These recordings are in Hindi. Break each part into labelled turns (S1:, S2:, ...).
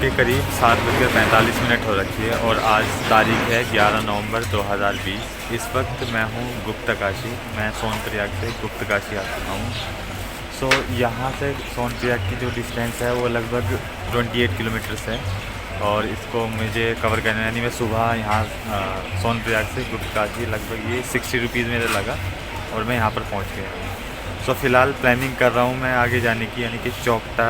S1: के करीब 7:45 हो रखी है और आज तारीख है 11 नवंबर 2020। इस वक्त मैं हूँ गुप्तकाशी। मैं सोनप्रयाग से गुप्तकाशी आ चुका हूँ। सो यहाँ से सोनप्रयाग की जो डिस्टेंस है वो लगभग 28 किलोमीटर्स है और इसको मुझे कवर करना है। यानी मैं सुबह यहाँ सोनप्रयाग से गुप्तकाशी लगभग ये 60 रुपीज़ मेरे लगा और मैं यहाँ पर पहुँच गया हूँ। सो फ़िलहाल प्लानिंग कर रहा हूँ मैं आगे जाने की, यानी कि चौकटा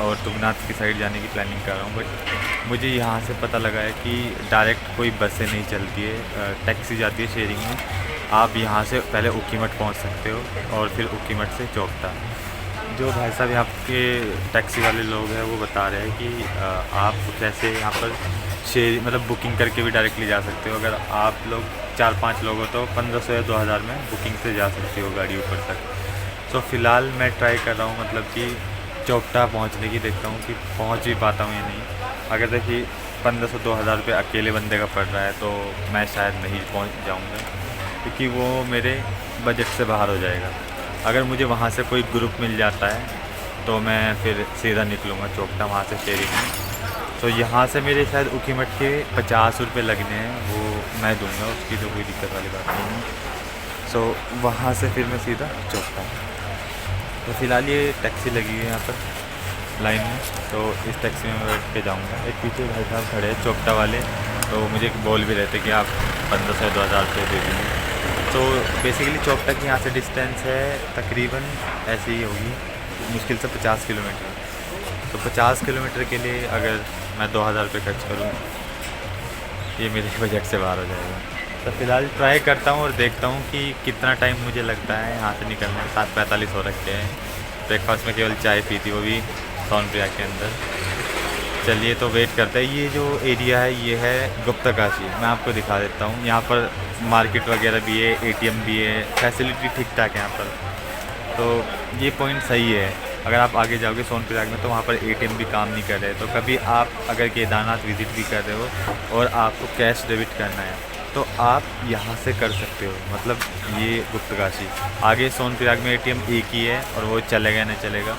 S1: और तुंगनाथ की साइड जाने की प्लानिंग कर रहा हूँ। बट मुझे यहाँ से पता लगा है कि डायरेक्ट कोई बसें नहीं चलती है, टैक्सी जाती है शेयरिंग में। आप यहाँ से पहले ऊखीमठ पहुँच सकते हो और फिर ऊखीमठ से चौकटा। जो भाई साहब यहाँ के टैक्सी वाले लोग हैं वो बता रहे हैं कि आप कैसे यहाँ पर शेयर मतलब बुकिंग करके भी डायरेक्टली जा सकते हो। अगर आप लोग 4-5 लोग हो तो 1500 या 2000 में बुकिंग से जा सकते हो गाड़ी ऊपर तक। तो फ़िलहाल मैं ट्राई कर रहा हूँ मतलब कि चौकटा पहुँचने की, देखता हूँ कि पहुँच भी पाता हूँ या नहीं। अगर देखिए 1500-2000 रुपये अकेले बंदे का पड़ रहा है तो मैं शायद नहीं पहुँच जाऊँगा, क्योंकि वो मेरे बजट से बाहर हो जाएगा। अगर मुझे वहाँ से कोई ग्रुप मिल जाता है तो मैं फिर सीधा निकलूँगा चौकटा, वहाँ से शेयरिंग में। तो यहाँ से मेरे शायद ऊखीमठ के 50 रुपये लगने हैं, वो मैं दूँगा, उसकी तो कोई दिक्कत वाली बात नहीं है। सो वहाँ से फिर मैं सीधा चौकटा। तो फ़िलहाल ये टैक्सी लगी है यहाँ पर लाइन में, तो इस टैक्सी में मैं बैठ के जाऊँगा। एक पीछे भाई साहब खड़े हैं चौकटा वाले, तो मुझे बोल भी रहे थे कि आप 1500-2000 रुपये दे दीजिए। तो बेसिकली चौकटा की यहाँ से डिस्टेंस है तकरीबन ऐसी ही होगी, मुश्किल से 50 किलोमीटर। तो 50 किलोमीटर के लिए अगर मैं 2000 रुपये खर्च करूँ, ये मेरे बजट से बाहर हो जाएगा। तो फ़िलहाल ट्राई करता हूँ और देखता हूँ कि कितना टाइम मुझे लगता है यहाँ से निकलने में। 7:45 हो रखे हैं। ब्रेकफास्ट में केवल चाय पी थी, वो भी सोनप्रयाग के अंदर। चलिए तो वेट करते हैं। ये जो एरिया है ये है गुप्तकाशी। मैं आपको दिखा देता हूँ। यहाँ पर मार्केट वगैरह भी है, ATM भी है, फैसिलिटी ठीक ठाक है यहाँ पर। तो ये पॉइंट सही है। अगर आप आगे जाओगे सोनप्रयाग में तो वहाँ पर ATM भी काम नहीं कर रहे। तो कभी आप अगर केदारनाथ विज़िट भी कर रहे हो और आपको कैश डेबिट करना है तो आप यहाँ से कर सकते हो। मतलब ये गुप्तकाशी, आगे सोनप्रयाग में ATM एक ही है और वो चलेगा नहीं चलेगा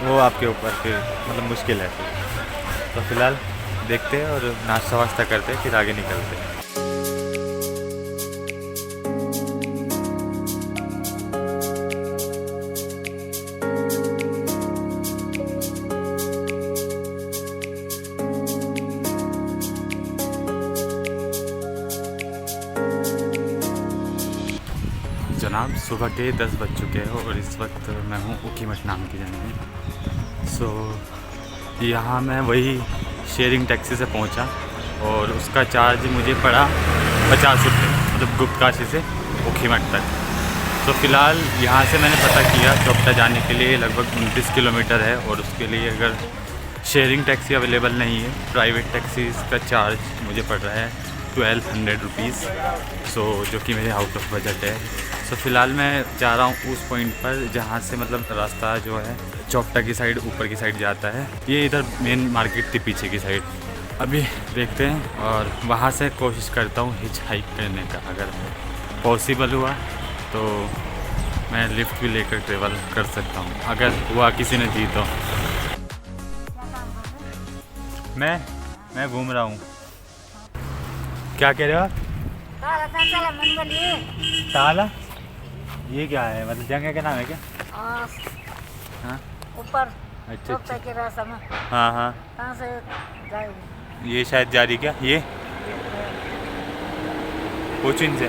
S1: वो आपके ऊपर, फिर मतलब मुश्किल है फिर। तो फ़िलहाल देखते हैं और नाश्ता वास्ता करते हैं, फिर आगे निकलते हैं। जनाब सुबह के 10 बज चुके हैं और इस वक्त मैं हूँ ऊखीमठ नाम की जगह में। सो यहाँ मैं वही शेयरिंग टैक्सी से पहुँचा और उसका चार्ज मुझे पड़ा 50 रुपये, मतलब गुप्तकाशी से ऊखीमठ तक। तो फ़िलहाल यहाँ से मैंने पता किया चौकटा जाने के लिए लगभग 29 किलोमीटर है और उसके लिए अगर शेयरिंग टैक्सी अवेलेबल नहीं है, प्राइवेट टैक्सीज़ का चार्ज मुझे पड़ रहा है 1200 रुपीज़। सो जो कि मेरे आउट ऑफ बजट है। सो फ़िलहाल मैं जा रहा हूँ उस पॉइंट पर जहाँ से मतलब रास्ता जो है चौकटा की साइड ऊपर की साइड जाता है। ये इधर मेन मार्केट थी पीछे की साइड। अभी देखते हैं और वहाँ से कोशिश करता हूँ हिच हाइक करने का। अगर पॉसिबल हुआ तो मैं लिफ्ट भी लेकर ट्रेवल कर सकता हूँ, अगर हुआ किसी ने दी तो। मैं घूम रहा हूँ। क्या कह रहे हो आप? ताला? ये क्या है, मतलब जगह का नाम है क्या? हाँ
S2: ऊपर
S1: अच्छा अच्छा।
S2: के रास्ता में।
S1: हाँ हाँ,
S2: कहाँ से जाएगी?
S1: ये शायद जा रही क्या ये? पूछो इनसे।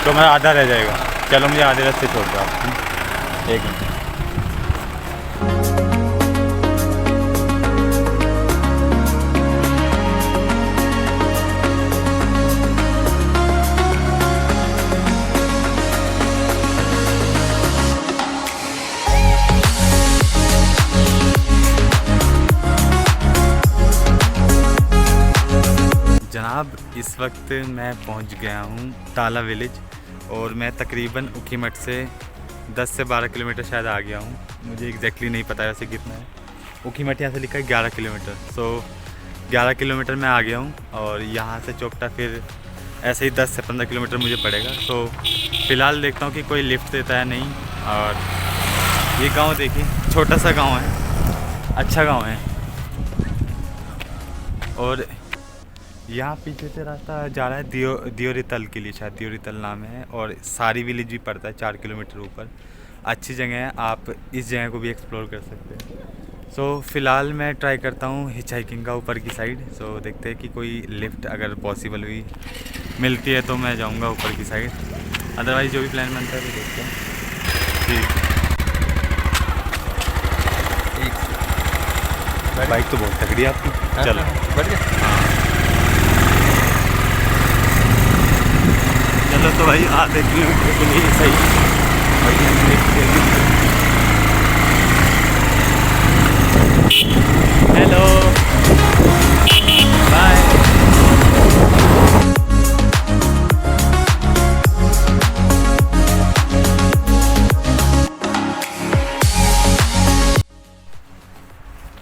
S1: तो मेरा आधा रह जाएगा। चलो मुझे आधे रास्ते छोड़ दो आप। एक मिनट। जनाब इस वक्त मैं पहुंच गया हूं ताला विलेज और मैं तकरीबन ऊखीमठ से 10 से 12 किलोमीटर शायद आ गया हूं। मुझे एग्जैक्टली नहीं पता वैसे कितना है। ऊखीमठ यहाँ से लिखा है 11 किलोमीटर। सो 11 किलोमीटर मैं आ गया हूं और यहाँ से चौकटा फिर ऐसे ही 10 से 15 किलोमीटर मुझे पड़ेगा। तो फ़िलहाल देखता हूँ कि कोई लिफ्ट देता है नहीं। और ये गाँव देखिए, छोटा सा गाँव है, अच्छा गांव है। और यहाँ पीछे से रास्ता जा रहा है दियोरितल के लिए, शायद दियोरितल नाम है। और सारी विलेज भी पड़ता है 4 किलोमीटर ऊपर। अच्छी जगह है, आप इस जगह को भी एक्सप्लोर कर सकते हैं। सो फ़िलहाल मैं ट्राई करता हूँ हिच हाइकिंग का ऊपर की साइड। सो देखते हैं कि कोई लिफ्ट अगर पॉसिबल हुई मिलती है तो मैं जाऊँगा ऊपर की साइड, अदरवाइज़ जो भी प्लान बनता है वो देखते हैं। ठीक, बाइक तो बहुत तगड़ी है आपकी। चलो
S3: बढ़िया।
S1: हाँ, चलो तो भाई आधे किलोमीटर के लिए सही। Hello bye.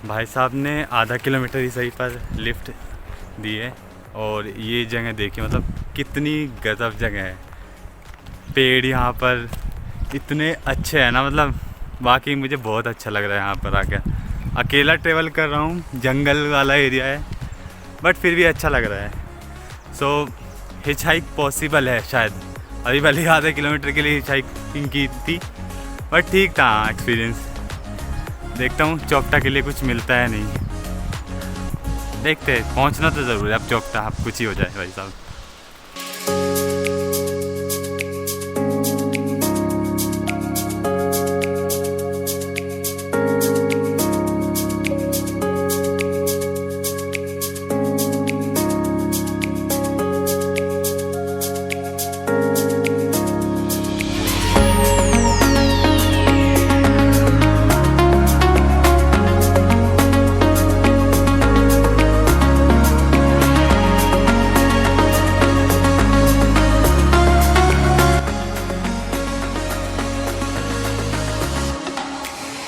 S1: भाई साहब ने आधा किलोमीटर ही सही पर लिफ्ट दी है। और ये जगह देखिए, मतलब कितनी गजब जगह है। पेड़ यहाँ पर इतने अच्छे हैं ना, मतलब वाकई मुझे बहुत अच्छा लग रहा है यहाँ पर आकर। अकेला ट्रेवल कर रहा हूँ, जंगल वाला एरिया है बट फिर भी अच्छा लग रहा है। सो हिच हाइक पॉसिबल है शायद। अभी भले आधे किलोमीटर के लिए हिच हाइकिंग की थी बट ठीक था एक्सपीरियंस। देखता हूँ चौपटा के लिए कुछ मिलता है नहीं, देखते हैं। पहुँचना तो ज़रूर है अब चौपटा, अब कुछ ही हो जाए भाई साहब।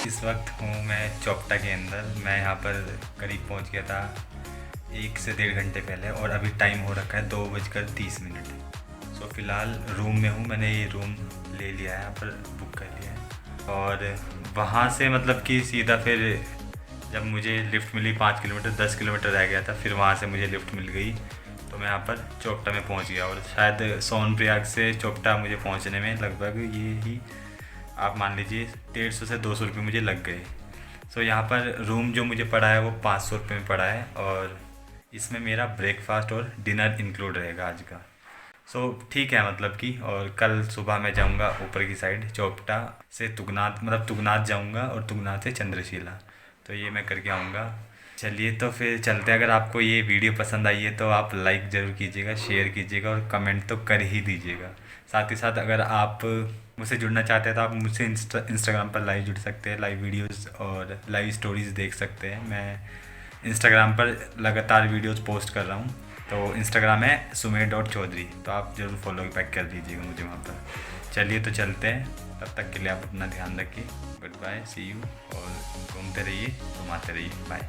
S1: इस वक्त हूँ मैं चौपटा के अंदर। मैं यहाँ पर करीब पहुँच गया था 1 से 1.5 घंटे पहले और अभी टाइम हो रखा है 2:30 सो फ़िलहाल रूम में हूँ। मैंने ये रूम ले लिया है, यहाँ पर बुक कर लिया है। और वहाँ से मतलब कि सीधा फिर जब मुझे लिफ्ट मिली 5 किलोमीटर 10 किलोमीटर रह गया था, फिर वहाँ से मुझे लिफ्ट मिल गई तो मैं यहाँ पर चौपटा में पहुँच गया। और शायद सोनप्रयाग से चौपटा मुझे पहुँचने में लगभग ये ही आप मान लीजिए 150 से 200 रुपये मुझे लग गए। सो यहाँ पर रूम जो मुझे पड़ा है वो 500 रुपये में पड़ा है और इसमें मेरा ब्रेकफास्ट और डिनर इंक्लूड रहेगा आज का। सो ठीक है मतलब कि। और कल सुबह मैं जाऊँगा ऊपर की साइड, चौपटा से तुगनाथ, मतलब तुगनाथ जाऊँगा और तुगनाथ से चंद्रशिला, तो ये मैं करके आऊँगा। चलिए तो फिर चलते हैं। अगर आपको ये वीडियो पसंद आई है तो आप लाइक ज़रूर कीजिएगा, शेयर कीजिएगा और कमेंट तो कर ही दीजिएगा। साथ ही साथ अगर आप मुझसे जुड़ना चाहते हैं तो आप मुझसे इंस्टाग्राम पर लाइव जुड़ सकते हैं, लाइव वीडियोस और लाइव स्टोरीज़ देख सकते हैं। मैं इंस्टाग्राम पर लगातार वीडियोस पोस्ट कर रहा हूँ, तो इंस्टाग्राम है sumer.chaudhary, तो आप ज़रूर फॉलो बैक कर दीजिएगा मुझे वहाँ पर। चलिए तो चलते हैं, तब तक के लिए आप अपना ध्यान रखिए। Goodbye, see you. और घूमते रहिए, घुमाते रहिए, बाय।